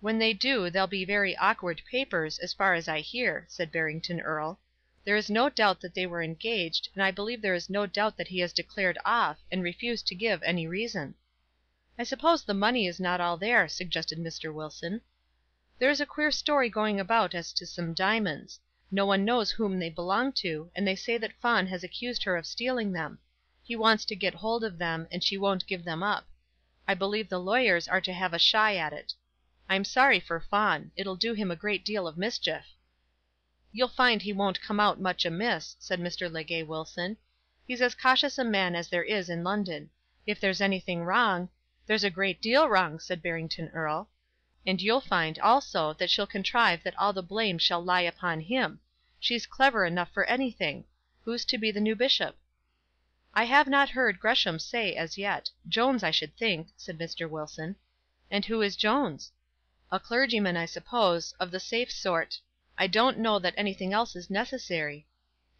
"When they do they'll be very awkward papers, as far as I hear," said Barrington Erle. "There is no doubt that they were engaged, and I believe there is no doubt that he has declared off, and refused to give any reason." "I suppose the money is not all there," suggested Mr. Wilson. "There is a queer story going about as to some diamonds. No one knows whom they belong to, and they say that Fawn has accused her of stealing them. He wants to get hold of them, and she won't give them up. I believe the lawyers are to have a shy at it. I'm sorry for Fawn. It'll do him a great deal of mischief." "You'll find he won't come out much amiss," said Mr. Legge Wilson. "He's as cautious a man as there is in London. If there's anything wrong " "There's a great deal wrong," said Barrington Erle. "And you'll find, also, that she'll contrive that all the blame shall lie upon him. She's clever enough for anything. Who's to be the new bishop?" "I have not heard Gresham say as yet. Jones, I should think," said Mr. Wilson. "And who is Jones?" "A clergyman, I suppose, of the safe sort. I don't know that anything else is necessary."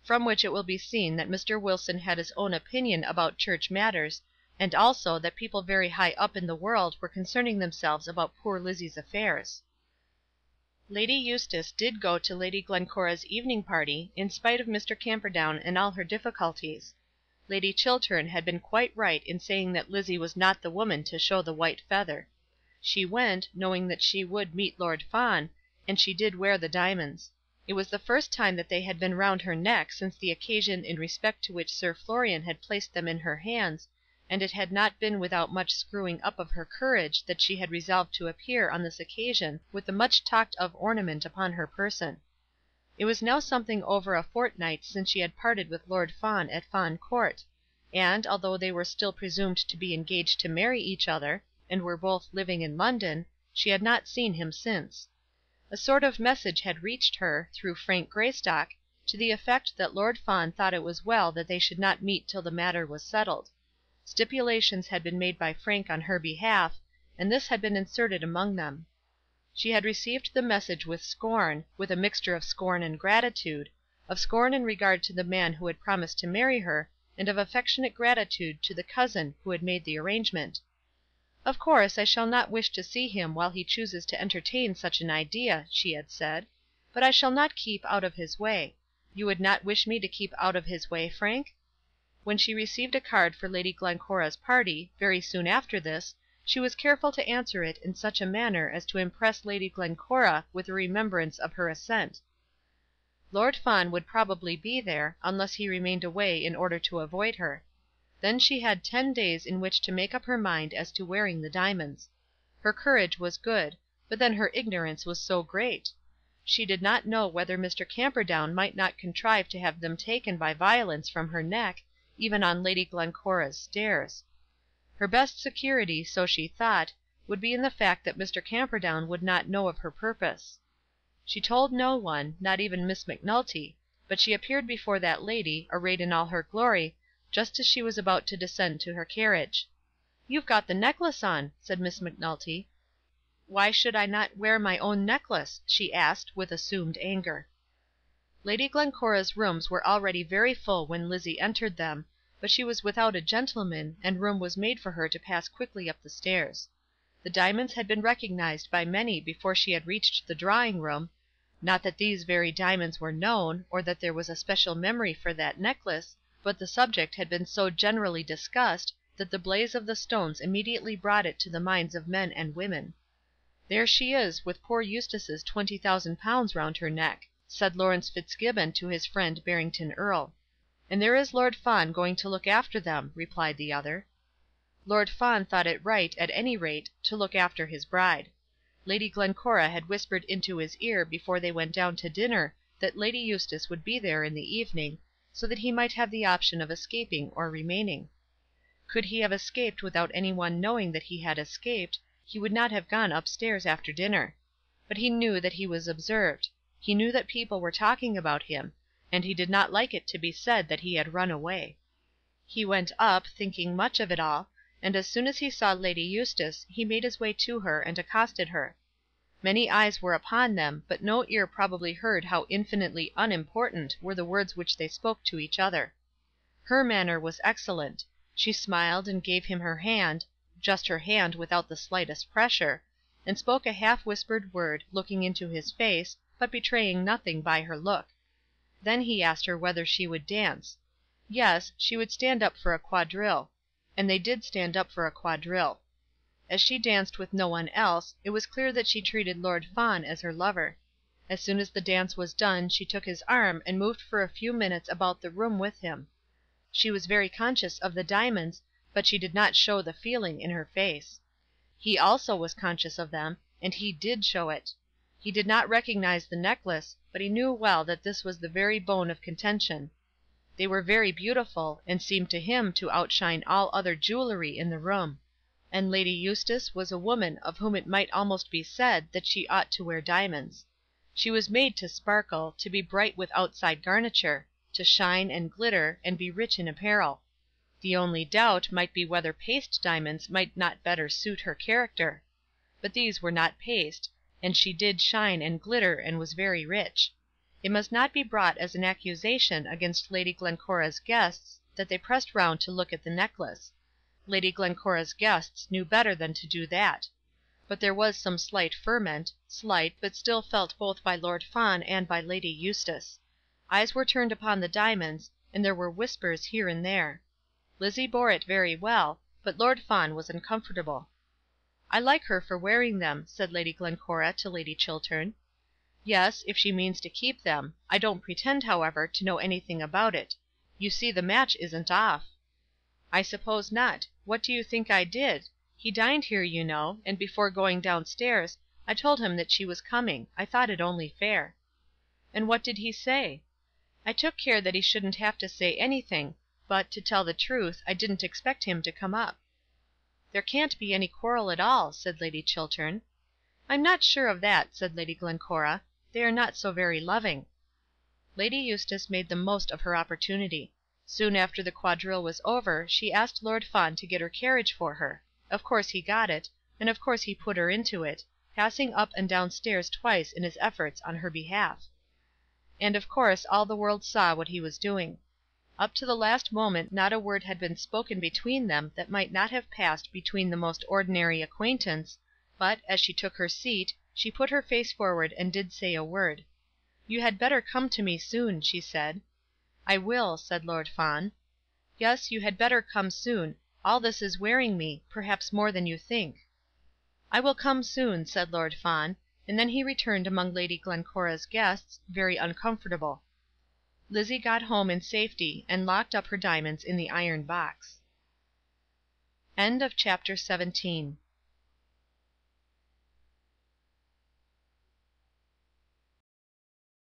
From which it will be seen that Mr. Wilson had his own opinion about Church matters, and also that people very high up in the world were concerning themselves about poor Lizzie's affairs. Lady Eustace did go to Lady Glencora's evening party, in spite of Mr. Camperdown and all her difficulties. Lady Chiltern had been quite right in saying that Lizzie was not the woman to show the white feather. She went, knowing that she would meet Lord Fawn, and she did wear the diamonds. It was the first time that they had been round her neck since the occasion in respect to which Sir Florian had placed them in her hands, and it had not been without much screwing up of her courage that she had resolved to appear on this occasion with the much talked of ornament upon her person. It was now something over a fortnight since she had parted with Lord Fawn at Fawn Court, and, although they were still presumed to be engaged to marry each other, and were both living in London, she had not seen him since. A sort of message had reached her, through Frank Greystock, to the effect that Lord Fawn thought it was well that they should not meet till the matter was settled. Stipulations had been made by Frank on her behalf, and this had been inserted among them. She had received the message with scorn, with a mixture of scorn and gratitude, of scorn in regard to the man who had promised to marry her, and of affectionate gratitude to the cousin who had made the arrangement. "Of course I shall not wish to see him while he chooses to entertain such an idea," she had said, "but I shall not keep out of his way. You would not wish me to keep out of his way, Frank?" When she received a card for Lady Glencora's party, very soon after this, she was careful to answer it in such a manner as to impress Lady Glencora with a remembrance of her assent. Lord Fawn would probably be there, unless he remained away in order to avoid her. Then she had 10 days in which to make up her mind as to wearing the diamonds. Her courage was good, but then her ignorance was so great! She did not know whether Mr. Camperdown might not contrive to have them taken by violence from her neck, even on Lady Glencora's stairs. Her best security, so she thought, would be in the fact that Mr. Camperdown would not know of her purpose. She told no one, not even Miss Macnulty, but she appeared before that lady, arrayed in all her glory, just as she was about to descend to her carriage. "You've got the necklace on," said Miss Macnulty. "Why should I not wear my own necklace?" she asked, with assumed anger. Lady Glencora's rooms were already very full when Lizzie entered them, but she was without a gentleman, and room was made for her to pass quickly up the stairs. The diamonds had been recognized by many before she had reached the drawing room, not that these very diamonds were known, or that there was a special memory for that necklace, but the subject had been so generally discussed that the blaze of the stones immediately brought it to the minds of men and women. "There she is, with poor Eustace's £20,000 round her neck," said Laurence Fitzgibbon to his friend Barrington Erle. "And there is Lord Fawn going to look after them," replied the other. Lord Fawn thought it right, at any rate, to look after his bride. Lady Glencora had whispered into his ear before they went down to dinner that Lady Eustace would be there in the evening, so that he might have the option of escaping or remaining. Could he have escaped without any one knowing that he had escaped, he would not have gone upstairs after dinner. But he knew that he was observed. He knew that people were talking about him, and he did not like it to be said that he had run away. He went up, thinking much of it all, and as soon as he saw Lady Eustace he made his way to her and accosted her. Many eyes were upon them, but no ear probably heard how infinitely unimportant were the words which they spoke to each other. Her manner was excellent. She smiled and gave him her hand, just her hand without the slightest pressure, and spoke a half-whispered word, looking into his face, but betraying nothing by her look. Then he asked her whether she would dance. Yes, she would stand up for a quadrille. And they did stand up for a quadrille. As she danced with no one else, it was clear that she treated Lord Fawn as her lover. As soon as the dance was done she took his arm and moved for a few minutes about the room with him. She was very conscious of the diamonds, but she did not show the feeling in her face. He also was conscious of them, and he did show it. He did not recognize the necklace, but he knew well that this was the very bone of contention. They were very beautiful, and seemed to him to outshine all other jewellery in the room. And Lady Eustace was a woman of whom it might almost be said that she ought to wear diamonds. She was made to sparkle, to be bright with outside garniture, to shine and glitter, and be rich in apparel. The only doubt might be whether paste diamonds might not better suit her character. But these were not paste, and she did shine and glitter and was very rich. It must not be brought as an accusation against Lady Glencora's guests that they pressed round to look at the necklace. Lady Glencora's guests knew better than to do that. But there was some slight ferment, slight, but still felt both by Lord Fawn and by Lady Eustace. Eyes were turned upon the diamonds, and there were whispers here and there. Lizzie bore it very well, but Lord Fawn was uncomfortable. "I like her for wearing them," said Lady Glencora to Lady Chiltern. "Yes, if she means to keep them. I don't pretend, however, to know anything about it. You see the match isn't off." "I suppose not. What do you think I did? He dined here, you know, and before going downstairs I told him that she was coming. I thought it only fair." "And what did he say?" "I took care that he shouldn't have to say anything; but, to tell the truth, I didn't expect him to come up." "There can't be any quarrel at all," said Lady Chiltern. "I'm not sure of that," said Lady Glencora. "They are not so very loving." Lady Eustace made the most of her opportunity. Soon after the quadrille was over she asked Lord Fawn to get her carriage for her. Of course he got it, and of course he put her into it, passing up and down stairs twice in his efforts on her behalf. And of course all the world saw what he was doing. Up to the last moment not a word had been spoken between them that might not have passed between the most ordinary acquaintance, but, as she took her seat, she put her face forward and did say a word. "You had better come to me soon," she said. "I will," said Lord Fawn. "Yes, you had better come soon. All this is wearing me, perhaps more than you think." "I will come soon," said Lord Fawn, and then he returned among Lady Glencora's guests, very uncomfortable. Lizzie got home in safety, and locked up her diamonds in the iron box. CHAPTER XVIII.